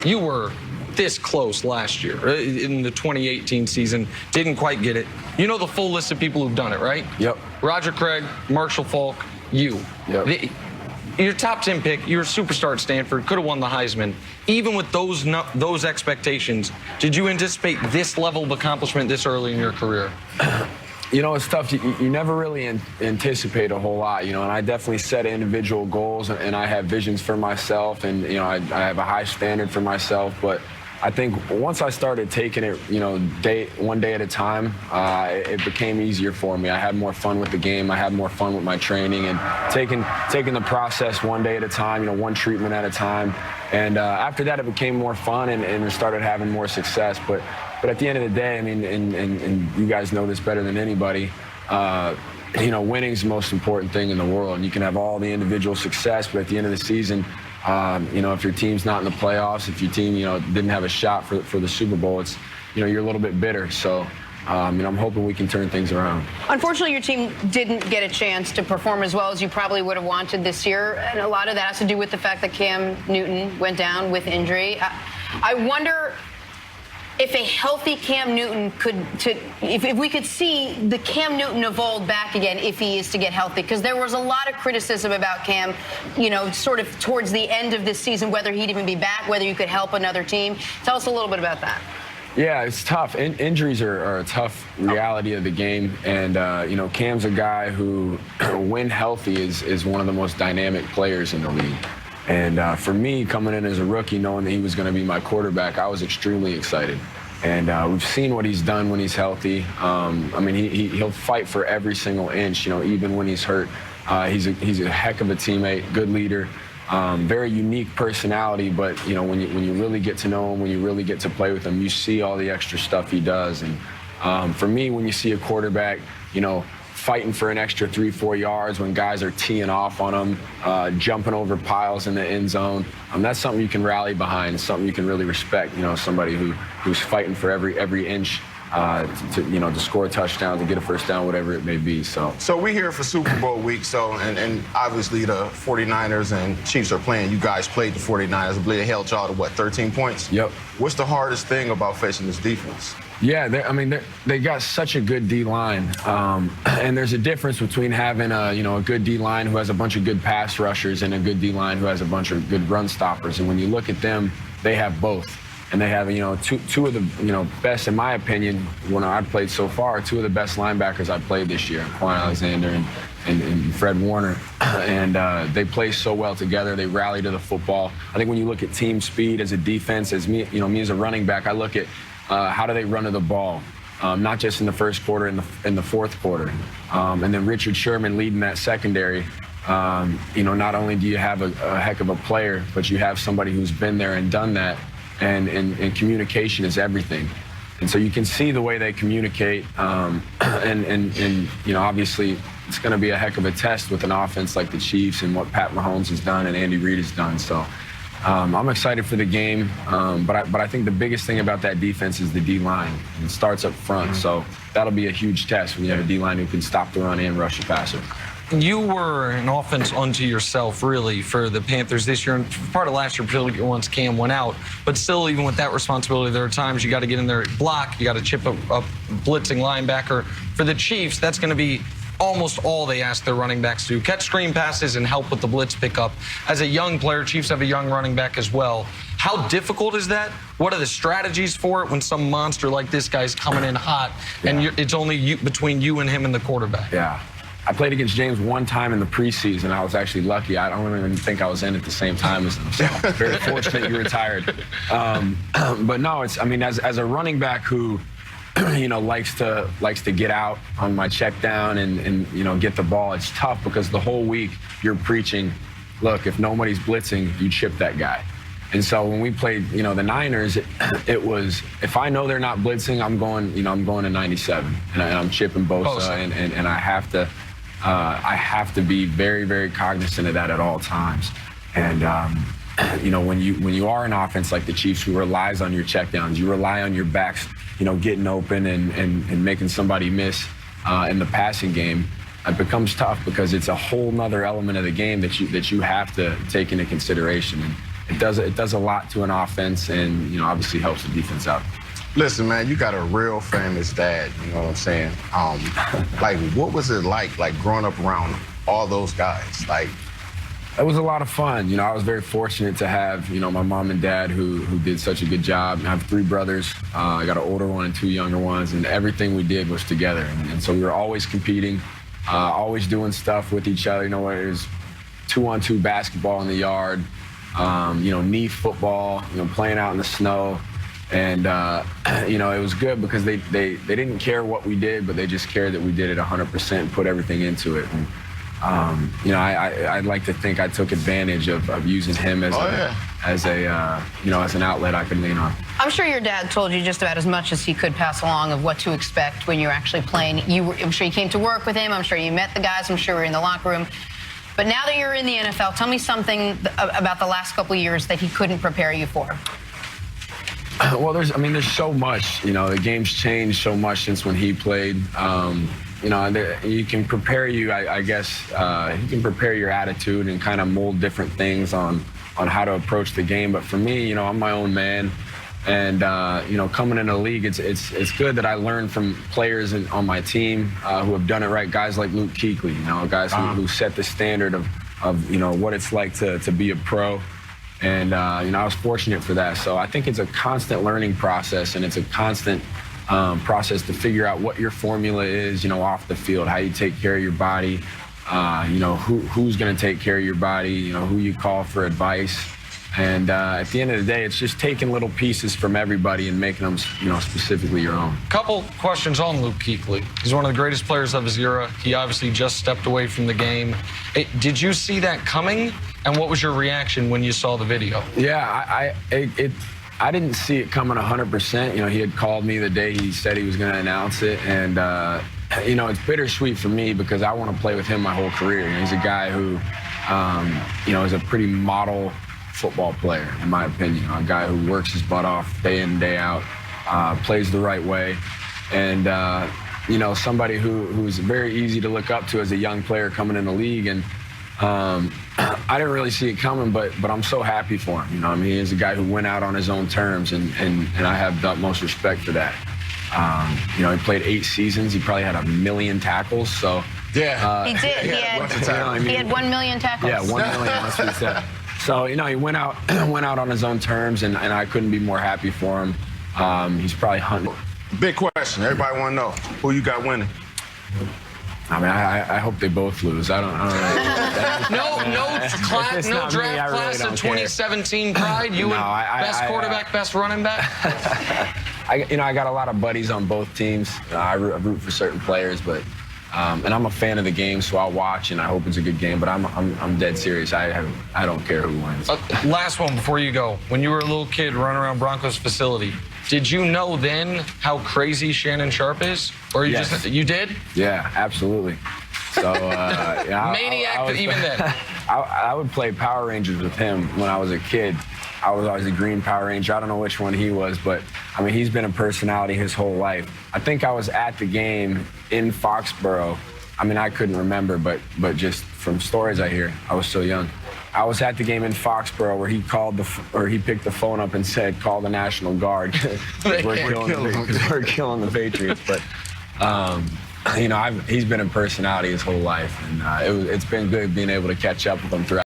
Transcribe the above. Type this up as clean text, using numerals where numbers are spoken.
You were this close last year in the 2018 season, didn't quite get it. You know the full list of people who've done it, right? Yep. Roger Craig, Marshall Faulk, you. Yep. Your top 10 pick, you're a superstar at Stanford, could have won the Heisman. Even with those expectations, did you anticipate this level of accomplishment this early in your career? You know, it's tough. You never really anticipate a whole lot, you know, and I definitely set individual goals, and I have visions for myself, and, you know, I have a high standard for myself. But I think once I started taking it, you know, one day at a time, it became easier for me. I had more fun with the game. I had more fun with my training, and taking the process one day at a time, you know, one treatment at a time. And after that, it became more fun, and started having more success. But at the end of the day, I mean, and you guys know this better than anybody, you know, winning's the most important thing in the world. And you can have all the individual success, but at the end of the season, you know, if your team's not in the playoffs, if your team, you know, didn't have a shot for the Super Bowl, it's, you know, you're a little bit bitter. So, you know, I'm hoping we can turn things around. Unfortunately, your team didn't get a chance to perform as well as you probably would have wanted this year. And a lot of that has to do with the fact that Cam Newton went down with injury. I wonder if a healthy Cam Newton if we could see the Cam Newton of old back again if he is to get healthy, because there was a lot of criticism about Cam, you know, sort of towards the end of this season, whether he'd even be back, whether you could help another team. Tell us a little bit about that. Yeah, it's tough. Injuries are a tough reality of the game, and you know, Cam's a guy who, when healthy, is one of the most dynamic players in the league. And for me, coming in as a rookie, knowing that he was going to be my quarterback, I was extremely excited. And we've seen what he's done when he's healthy. I mean, he'll fight for every single inch, you know, even when he's hurt. He's a heck of a teammate, good leader, very unique personality. But, you know, when you really get to know him, when you really get to play with him, you see all the extra stuff he does. And for me, when you see a quarterback, you know, fighting for an extra 3-4 yards when guys are teeing off on them, jumping over piles in the end zone. That's something you can rally behind, something you can really respect, you know, somebody who's fighting for every inch to score a touchdown, to get a first down, whatever it may be. So we're here for Super Bowl week, and obviously the 49ers and Chiefs are playing. You guys played the 49ers. I believe they held y'all to, what, 13 points? Yep. What's the hardest thing about facing this defense? Yeah, they got such a good D-line, and there's a difference between having a good D-line who has a bunch of good pass rushers and a good D-line who has a bunch of good run stoppers. And when you look at them, they have both, and they have two of the best, in my opinion, when I've played so far, two of the best linebackers I've played this year, Quan Alexander and Fred Warner, and they play so well together. They rally to the football. I think when you look at team speed as a defense, as me as a running back, I look at how do they run to the ball, not just in the first quarter, in the fourth quarter. And then Richard Sherman leading that secondary. Not only do you have a heck of a player, but you have somebody who's been there and done that, and communication is everything. And so you can see the way they communicate, and obviously it's going to be a heck of a test with an offense like the Chiefs and what Pat Mahomes has done and Andy Reid has done. So I'm excited for the game, but I think the biggest thing about that defense is the D-line. It starts up front, so that'll be a huge test when you have a D-line who can stop the run and rush the passer. You were an offense unto yourself, really, for the Panthers this year, and part of last year, particularly once Cam went out. But still, even with that responsibility, there are times you got to get in there, block, you got to chip up blitzing linebacker. For the Chiefs, that's going to be almost all they ask their running backs to do. Catch screen passes and help with the blitz pickup. As a young player, Chiefs have a young running back as well. How difficult is that? What are the strategies for it when some monster like this guy's coming in hot and it's only between you and him and the quarterback? Yeah. I played against James one time in the preseason. I was actually lucky. I don't even think I was in at the same time as him. So very fortunate you retired. But no, as a running back who likes to get out on my check down and get the ball. It's tough because the whole week you're preaching, look, if nobody's blitzing, you chip that guy. And so when we played, the Niners, it was, if I know they're not blitzing, I'm going to 97 and I'm chipping Bosa. And I have to be very, very cognizant of that at all times. And when you are an offense like the Chiefs who relies on your checkdowns, you rely on your backs, getting open and making somebody miss in the passing game, it becomes tough because it's a whole nother element of the game that you have to take into consideration. it does a lot to an offense, and obviously helps the defense out. Listen, man, you got a real famous dad, you know what I'm saying? Like, what was it like growing up around all those guys? Like, it was a lot of fun. I was very fortunate to have, my mom and dad who did such a good job. I have 3 brothers. I got an older one and 2 younger ones, and everything we did was together. And so we were always competing, always doing stuff with each other. It was 2-on-2 basketball in the yard, knee football, playing out in the snow. And, it was good because they didn't care what we did, but they just cared that we did it 100% and put everything into it. And, I'd like to think I took advantage of using him as as an outlet I could lean on. I'm sure your dad told you just about as much as he could pass along of what to expect when you're actually playing. I'm sure you came to work with him. I'm sure you met the guys. I'm sure you were in the locker room. But now that you're in the NFL, tell me something about the last couple of years that he couldn't prepare you for. Well, there's so much. The game's changed so much since when he played. You can prepare you, I guess, he can prepare your attitude and kind of mold different things on how to approach the game. But for me, I'm my own man. And, coming in the league, it's good that I learned from players on my team who have done it right. Guys like Luke Kuechly, guys who set the standard of what it's like to be a pro. And, I was fortunate for that. So I think it's a constant learning process, and it's a constant process to figure out what your formula is, off the field, how you take care of your body, who's going to take care of your body, who you call for advice. And at the end of the day, it's just taking little pieces from everybody and making them, specifically your own. Couple questions on Luke Kuechly. He's one of the greatest players of his era. He obviously just stepped away from the game. Did you see that coming? And what was your reaction when you saw the video? Yeah, I didn't see it coming 100%. He had called me the day he said he was going to announce it. And, it's bittersweet for me because I want to play with him my whole career. He's a guy who, is a pretty model football player, in my opinion. A guy who works his butt off day in and day out, plays the right way. And, somebody who's very easy to look up to as a young player coming in the league. And I didn't really see it coming, but I'm so happy for him. He's a guy who went out on his own terms, and I have the utmost respect for that. He played 8 seasons. He probably had 1 million tackles. So yeah, he did. He had 1 million tackles. Yeah, 1 million. That's what he said. So he went out on his own terms, and I couldn't be more happy for him. He's probably hunting. Big question. Everybody want to know who you got winning. I hope they both lose. I don't know. No draft class of 2017 pride. You best quarterback, best running back. I got a lot of buddies on both teams. I root for certain players, but and I'm a fan of the game, so I'll watch and I hope it's a good game. But I'm dead serious. I don't care who wins. Last one before you go. When you were a little kid running around Broncos facility, did you know then how crazy Shannon Sharpe is? Or you did? Yeah, absolutely. So maniac even then. I would play Power Rangers with him when I was a kid. I was always a green Power Ranger. I don't know which one he was, but he's been a personality his whole life. I think I was at the game in Foxborough. I couldn't remember, but just from stories I hear, I was so young. I was at the game in Foxborough where he picked the phone up and said, "Call the National Guard because we're killing the Patriots." But he's been a personality his whole life, and it's been good being able to catch up with him throughout.